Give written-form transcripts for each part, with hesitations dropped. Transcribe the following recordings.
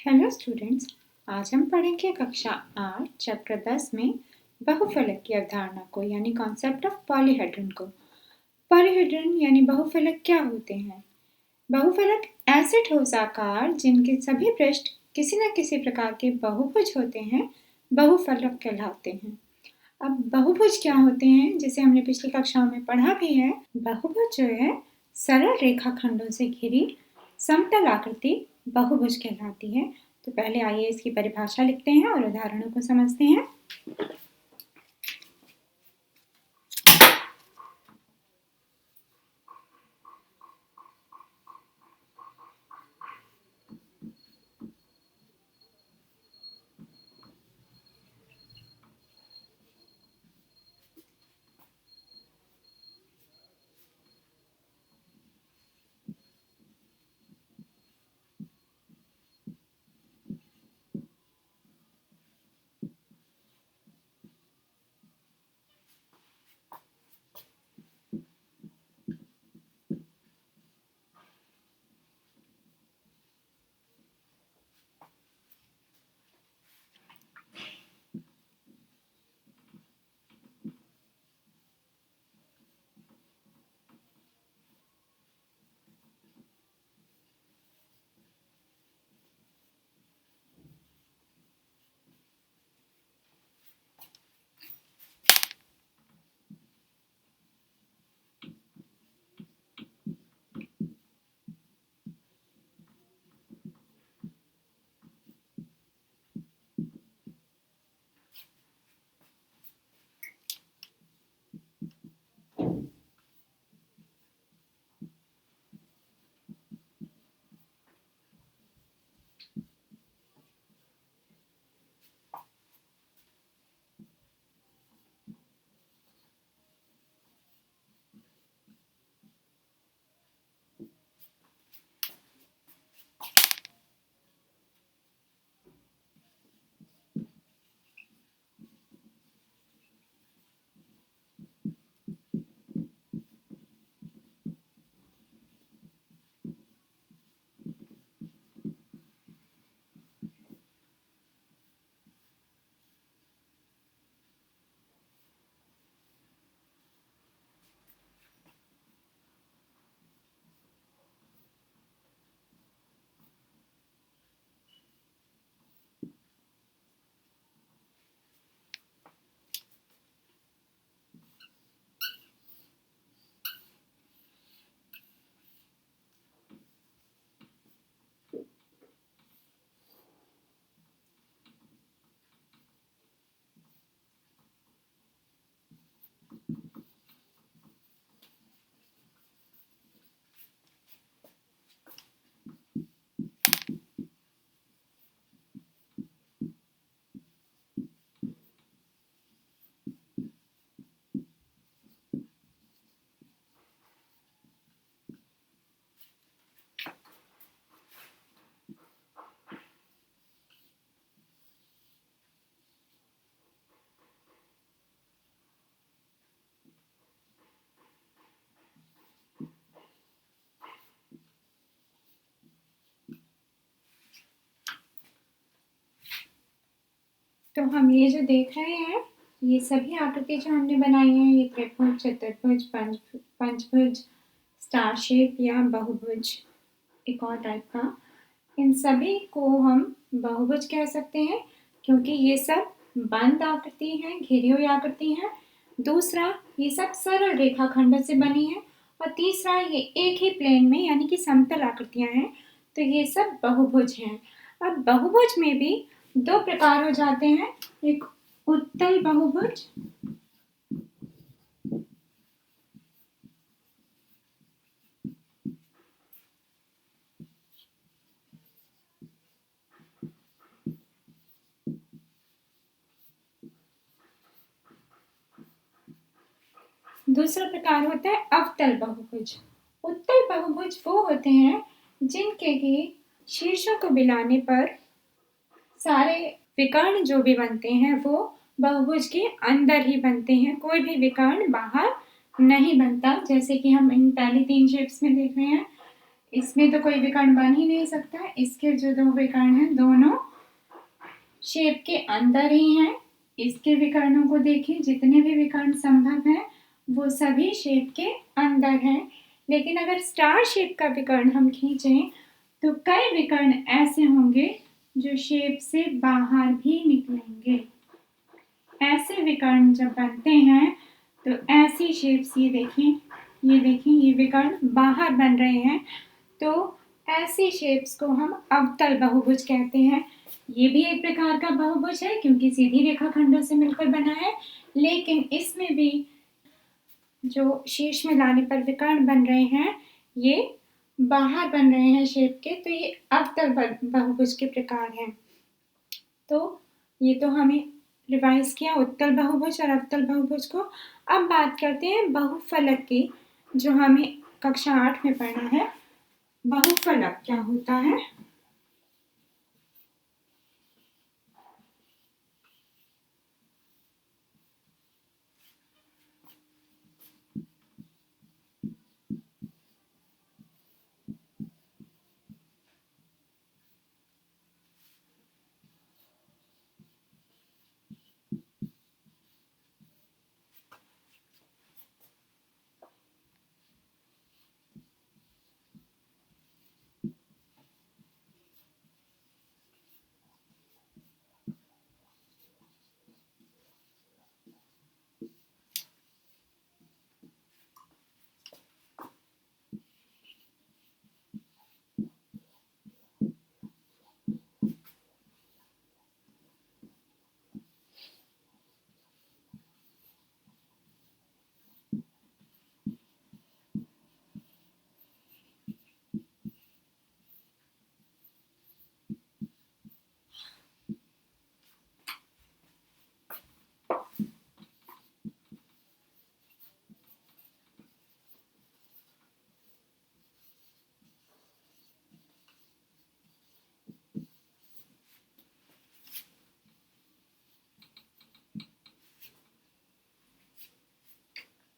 Hello students, आज हम पढ़ेंगे कक्षा 8 चैप्टर 10 में बहुफलक की अवधारणा को यानी कॉन्सेप्ट ऑफ पॉलीहेड्रन को। पॉलीहेड्रन यानी बहुफलक क्या होते हैं? बहुफलक ऐसे ठोस आकार जिनके सभी पृष्ठ किसी न किसी प्रकार के बहुभुज होते हैं बहुफलक कहलाते हैं। अब बहुभुज क्या होते हैं, जिसे हमने पिछली कक्षाओं में पढ़ा भी है। बहुभुज जो है सरल रेखाखंडों से घिरी समतल आकृति बहुभुज कहलाती है। तो पहले आइए इसकी परिभाषा लिखते हैं और उदाहरणों को समझते हैं। तो हम ये जो देख रहे हैं, ये सभी आकृति जो हमने बनाई हैं, ये त्रिभुज, चतुर्भुज, पंचभुज, स्टार शेप या बहुभुज, एक और टाइप का, इन सभी को हम बहुभुज कह सकते हैं क्योंकि ये सब बंद आकृति है, घिरी हुई आकृति है। दूसरा, ये सब सरल रेखाखंड से बनी है। और तीसरा, ये एक ही प्लेन में यानी कि समतल आकृतियां हैं, तो ये सब बहुभुज हैं। अब बहुभुज में भी दो प्रकार हो जाते हैं, एक उत्तल बहुभुज दूसरा प्रकार होता है अवतल बहुभुज। उत्तल बहुभुज वो होते हैं जिनके की शीर्षों को मिलाने पर सारे विकर्ण जो भी बनते हैं वो बहुभुज के अंदर ही बनते हैं, कोई भी विकर्ण बाहर नहीं बनता। जैसे कि हम इन पहली तीन शेप्स में देख रहे हैं, इसमें तो कोई विकर्ण बन ही नहीं सकता। इसके जो दो विकर्ण हैं दोनों शेप के अंदर ही हैं। इसके विकर्णों को देखिए, जितने भी विकर्ण संभव हैं वो सभी शेप के अंदर हैं। लेकिन अगर स्टार शेप का विकर्ण हम खींचें तो कई विकर्ण ऐसे होंगे जो शेप से बाहर भी निकलेंगे। ऐसे विकर्ण जब बनते हैं तो ऐसी शेप्स, ये देखिए ये विकर्ण बाहर बन रहे हैं, तो ऐसी शेप्स को हम अवतल बहुभुज कहते हैं। ये भी एक प्रकार का बहुभुज है क्योंकि सीधी रेखाखंडों से मिलकर बना है, लेकिन इसमें भी जो शीर्ष में लाने पर विकर्ण बन रहे हैं ये बाहर बन रहे हैं शेप के, तो ये अवतल बहुभुज के प्रकार हैं। तो ये तो हमें रिवाइज किया उत्तल बहुभुज और अवतल बहुभुज को। अब बात करते हैं बहुफलक की, जो हमें कक्षा 8 में पढ़ना है। बहुफलक क्या होता है?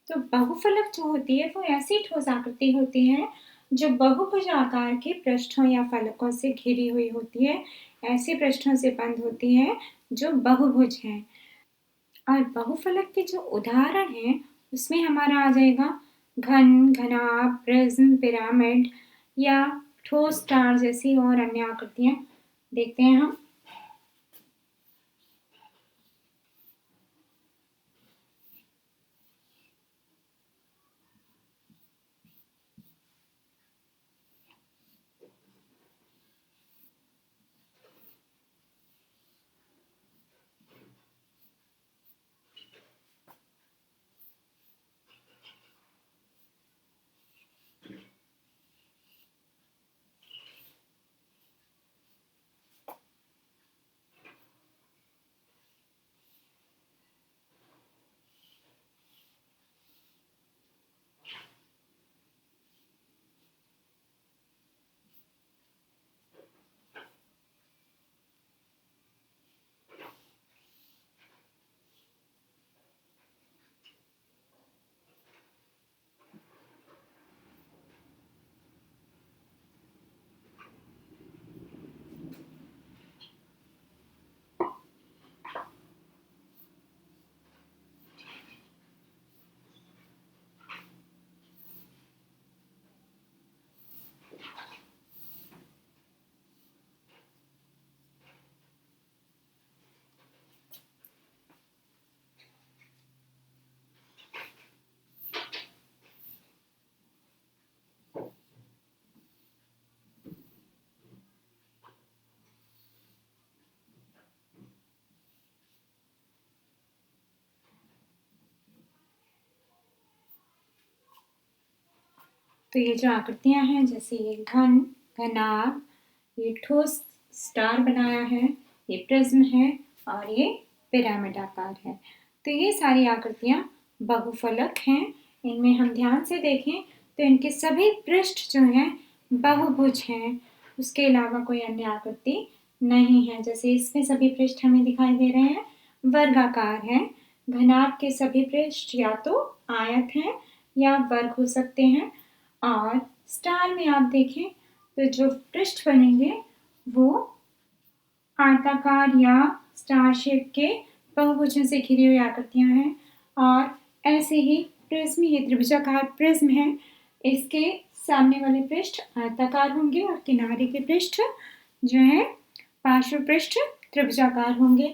तो बहुफलक जो होती है वो ऐसी ठोस आकृति होती है जो बहुभुज आकार के पृष्ठों या फलकों से घिरी हुई होती है। ऐसे पृष्ठों से बंद होती है जो बहुभुज हैं। और बहुफलक के जो उदाहरण हैं उसमें हमारा आ जाएगा घन, घनाभ, प्रिज्म, पिरामिड या ठोस स्टार जैसी और अन्य आकृतियां। देखते हैं हम। तो ये जो आकृतियां हैं, जैसे ये घन, घनाभ, ये ठोस स्टार बनाया है, ये प्रिज्म है और ये पिरामिड आकार है। तो ये सारी आकृतियां बहुफलक हैं। इनमें हम ध्यान से देखें तो इनके सभी पृष्ठ जो हैं बहुभुज हैं। उसके अलावा कोई अन्य आकृति नहीं है। जैसे इसमें सभी पृष्ठ हमें दिखाई दे रहे हैं वर्गाकार हैं। घनाभ के सभी पृष्ठ या तो आयत हैं या वर्ग हो सकते हैं। और स्टार में आप देखें तो जो पृष्ठ बनेंगे वो आयताकार या स्टार शेप के बहुभुजों से घिरी हुई आकृतियां हैं। और ऐसे ही प्रिज्म, ये त्रिभुजाकार प्रिज्म है, इसके सामने वाले पृष्ठ आयताकार होंगे और किनारे के पृष्ठ जो है पार्श्व पृष्ठ त्रिभुजाकार होंगे।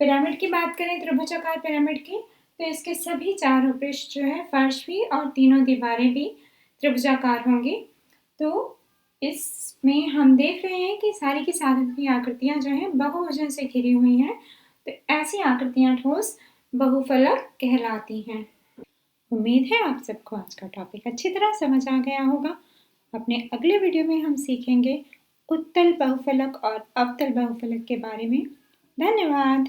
पिरामिड की बात करें, त्रिभुजाकार पिरामिड की, तो इसके सभी चारों पृष्ठ जो है, फर्श भी और तीनों दीवारें भी त्रिभुजाकार होंगी। तो इसमें हम देख रहे हैं कि सारी की सारी आकृतियां जो हैं बहुभुजों से घिरी हुई हैं। तो ऐसी आकृतियां ठोस बहुफलक कहलाती हैं। उम्मीद है आप सबको आज का टॉपिक अच्छी तरह समझ आ गया होगा। अपने अगले वीडियो में हम सीखेंगे उत्तल बहुफलक और अवतल बहुफलक के बारे में। धन्यवाद।